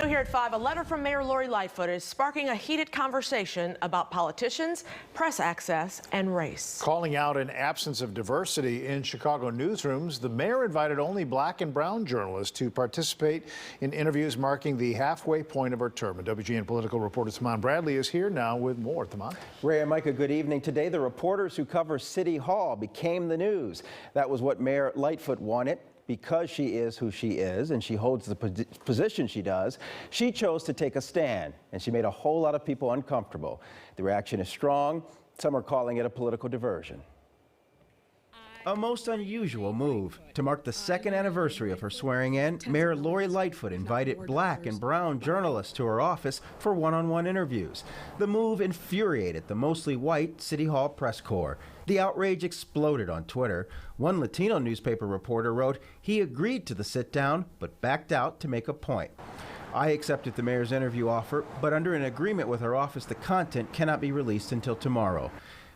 here at 5, a letter from Mayor Lori Lightfoot is sparking a heated conversation about politicians, press access, and race. Calling out an absence of diversity in Chicago newsrooms, the mayor invited only black and brown journalists to participate in interviews marking the halfway point of her term. And WGN political reporter Thamon Bradley is here now with more. Thamon. Ray and Micah, good evening. Today, the reporters who cover City Hall became the news. That was what Mayor Lightfoot wanted. Because she is who she is and she holds the position she does, she chose to take a stand, and she made a whole lot of people uncomfortable. The reaction is strong. Some are calling it a political diversion. A most unusual move. To mark the second anniversary of her swearing in, Mayor Lori Lightfoot invited black and brown journalists to her office for one-on-one interviews. The move infuriated the mostly white City Hall press corps. The outrage exploded on Twitter. One Latino newspaper reporter wrote he agreed to the sit-down but backed out to make a point. I accepted the mayor's interview offer, but under an agreement with her office, the content cannot be released until tomorrow.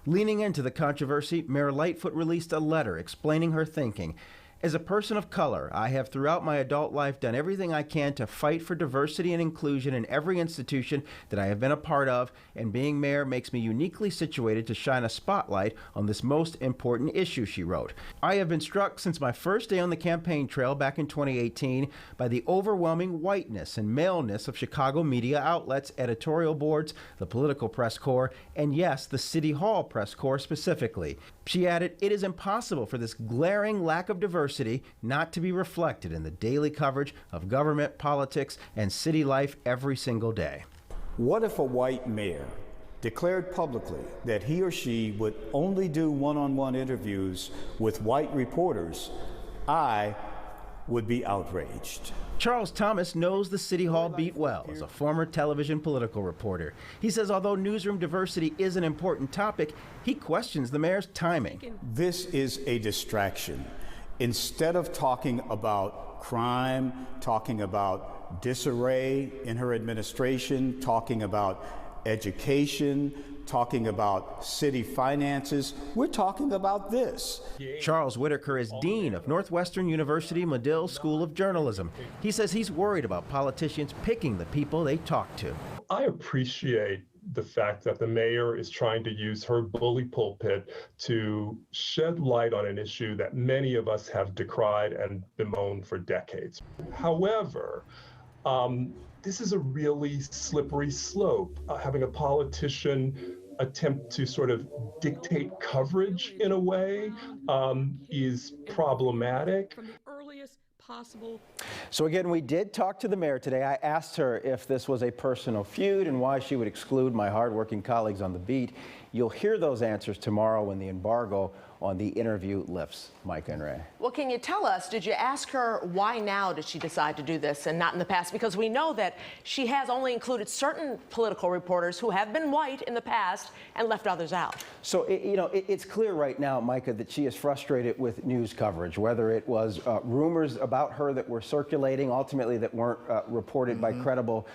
Leaning into the controversy, Mayor Lightfoot released a letter explaining her thinking. As a person of color, I have throughout my adult life done everything I can to fight for diversity and inclusion in every institution that I have been a part of, and being mayor makes me uniquely situated to shine a spotlight on this most important issue, she wrote. I have been struck since my first day on the campaign trail back in 2018 by the overwhelming whiteness and maleness of Chicago media outlets, editorial boards, the political press corps, and yes, the City Hall press corps specifically. She added, it is impossible for this glaring lack of diversity not to be reflected in the daily coverage of government, politics, and city life every single day. What if a white mayor declared publicly that he or she would only do one-on-one interviews with white reporters? I would be outraged. Charles Thomas knows the City Hall beat well as a former television political reporter. He says although newsroom diversity is an important topic, he questions the mayor's timing. This is a distraction. Instead of talking about crime, talking about disarray in her administration, talking about education, talking about city finances, we're talking about this. Charles Whitaker is dean of Northwestern University Medill School of Journalism. He says he's worried about politicians picking the people they talk to. I appreciate the fact that the mayor is trying to use her bully pulpit to shed light on an issue that many of us have decried and bemoaned for decades. However, this is a really slippery slope. Having a politician attempt to sort of dictate coverage in a way is problematic. From the earliest possible. So again, we did talk to the mayor today. I asked her if this was a personal feud and why she would exclude my hardworking colleagues on the beat. You'll hear those answers tomorrow when the embargo on the interview lifts. Micah and Ray. Well, can you tell us, did you ask her why now did she decide to do this and not in the past? Because we know that she has only included certain political reporters who have been white in the past and left others out. So, it's clear right now, Micah, that she is frustrated with news coverage, whether it was rumors about her that were circulating, ultimately that weren't reported by credible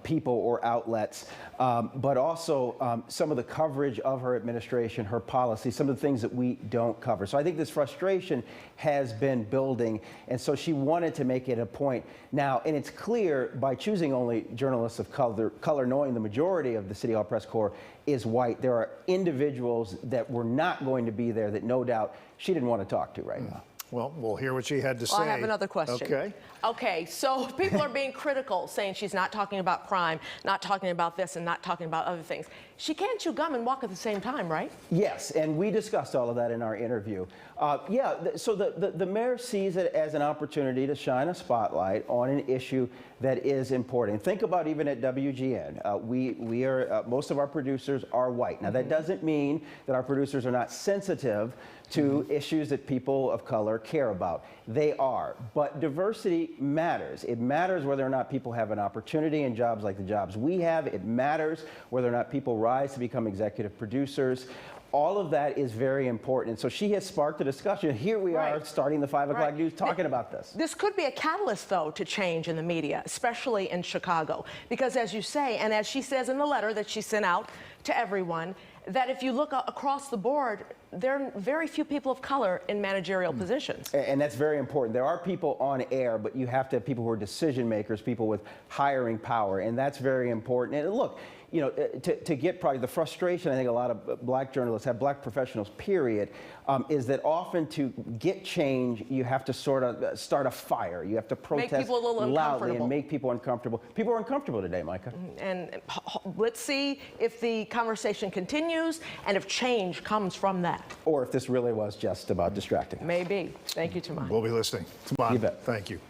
people or outlets, but also some of the coverage of her administration, her policy, some of the things that we don't cover. So I think this frustration has been building, and so she wanted to make it a point. Now, and it's clear by choosing only journalists of color, knowing the majority of the City Hall press corps is white, there are individuals that were not going to be there that no doubt she didn't want to talk to right now. Well, we'll hear what she had to say. I have another question. Okay, so people are being critical, saying she's not talking about crime, not talking about this, and not talking about other things. She can't chew gum and walk at the same time, right? Yes, and we discussed all of that in our interview. So the mayor sees it as an opportunity to shine a spotlight on an issue that is important. Think about even at WGN. We are most of our producers are white. Now that doesn't mean that our producers are not sensitive to issues that people of color care about. They are, but diversity matters. It matters whether or not people have an opportunity in jobs like the jobs we have. It matters whether or not people rise to become executive producers. All of that is very important. So she has sparked a discussion. Here we are starting the 5 o'clock news talking about this. This could be a catalyst, though, to change in the media, especially in Chicago. Because as you say, and as she says in the letter that she sent out to everyone that if you look across the board, there are very few people of color in managerial positions. And that's very important. There are people on air, but you have to have people who are decision makers, people with hiring power, and that's very important. And look, you know, to get probably the frustration I think a lot of black journalists have, black professionals, period, is that often to get change, you have to sort of start a fire. You have to protest people a little loudly uncomfortable. and make people uncomfortable. People are uncomfortable today, Micah. And let's see if the conversation continues and if change comes from that. Or if this really was just about distracting us. Maybe. Thank you, Toman. We'll be listening. Come on. You bet. Thank you.